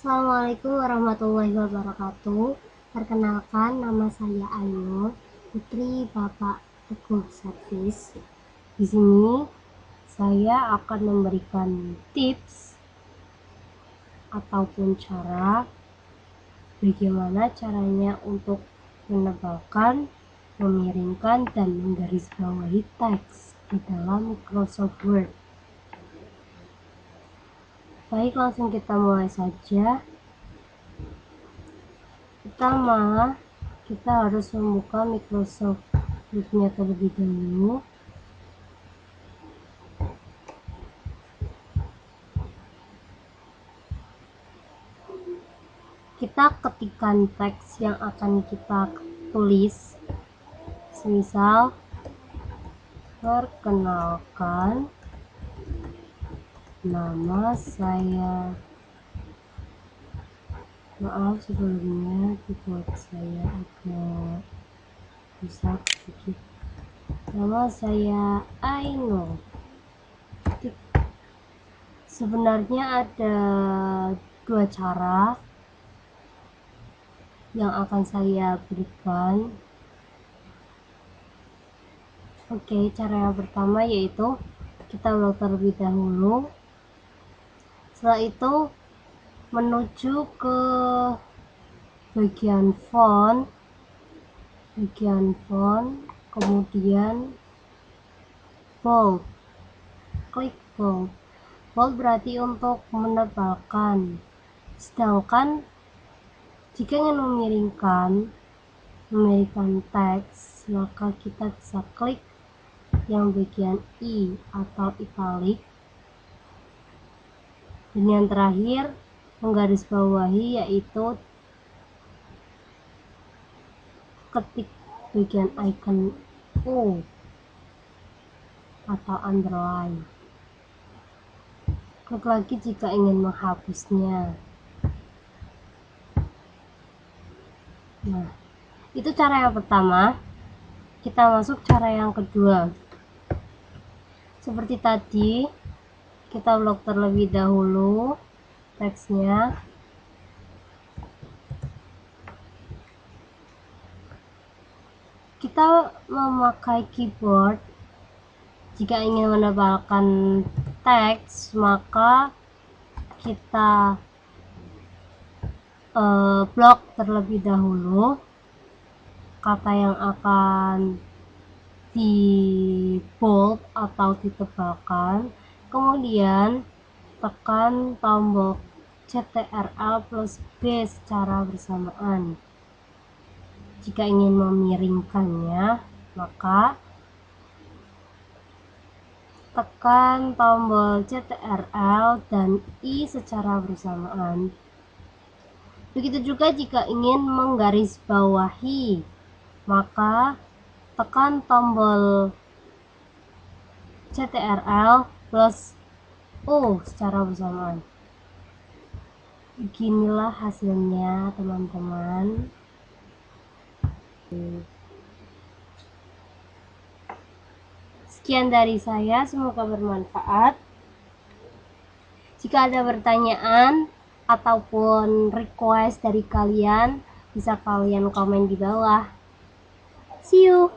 Assalamualaikum warahmatullahi wabarakatuh. Perkenalkan, nama saya Ayu, putri Bapak Teguh Servis. Di sini saya akan memberikan tips ataupun cara bagaimana caranya untuk menebalkan, memiringkan, dan menggarisbawahi teks di dalam Microsoft Word. Baik, langsung kita mulai saja. Pertama, kita harus membuka Microsoft Word-nya terlebih dahulu. Kita ketikkan teks yang akan kita tulis. Semisal, perkenalkan, nama saya. Maaf sebelumnya keyboard saya agak rusak sedikit. Nama saya Ainul. Sebenarnya ada dua cara yang akan saya berikan. Oke, cara yang pertama yaitu kita log terlebih dahulu. Setelah itu menuju ke bagian font, kemudian bold, klik bold. Bold berarti untuk menebalkan, sedangkan jika ingin memiringkan teks, maka kita bisa klik yang bagian I atau italic. Dan yang terakhir, menggarisbawahi, yaitu ketik bagian icon O atau underline. Klik lagi jika ingin menghapusnya. Nah, itu cara yang pertama. Kita masuk cara yang kedua. Seperti tadi, kita blok terlebih dahulu teksnya. Kita memakai keyboard. Jika ingin menebalkan teks, maka kita blok terlebih dahulu kata yang akan di bold atau ditebalkan, kemudian tekan tombol Ctrl plus B secara bersamaan. Jika ingin memiringkannya, maka tekan tombol Ctrl dan I secara bersamaan. Begitu juga jika ingin menggarisbawahi, maka tekan tombol Ctrl plus O secara bersamaan. Beginilah hasilnya, teman-teman. Sekian dari saya, semoga bermanfaat. Jika ada pertanyaan ataupun request dari kalian, bisa kalian komen di bawah. See you!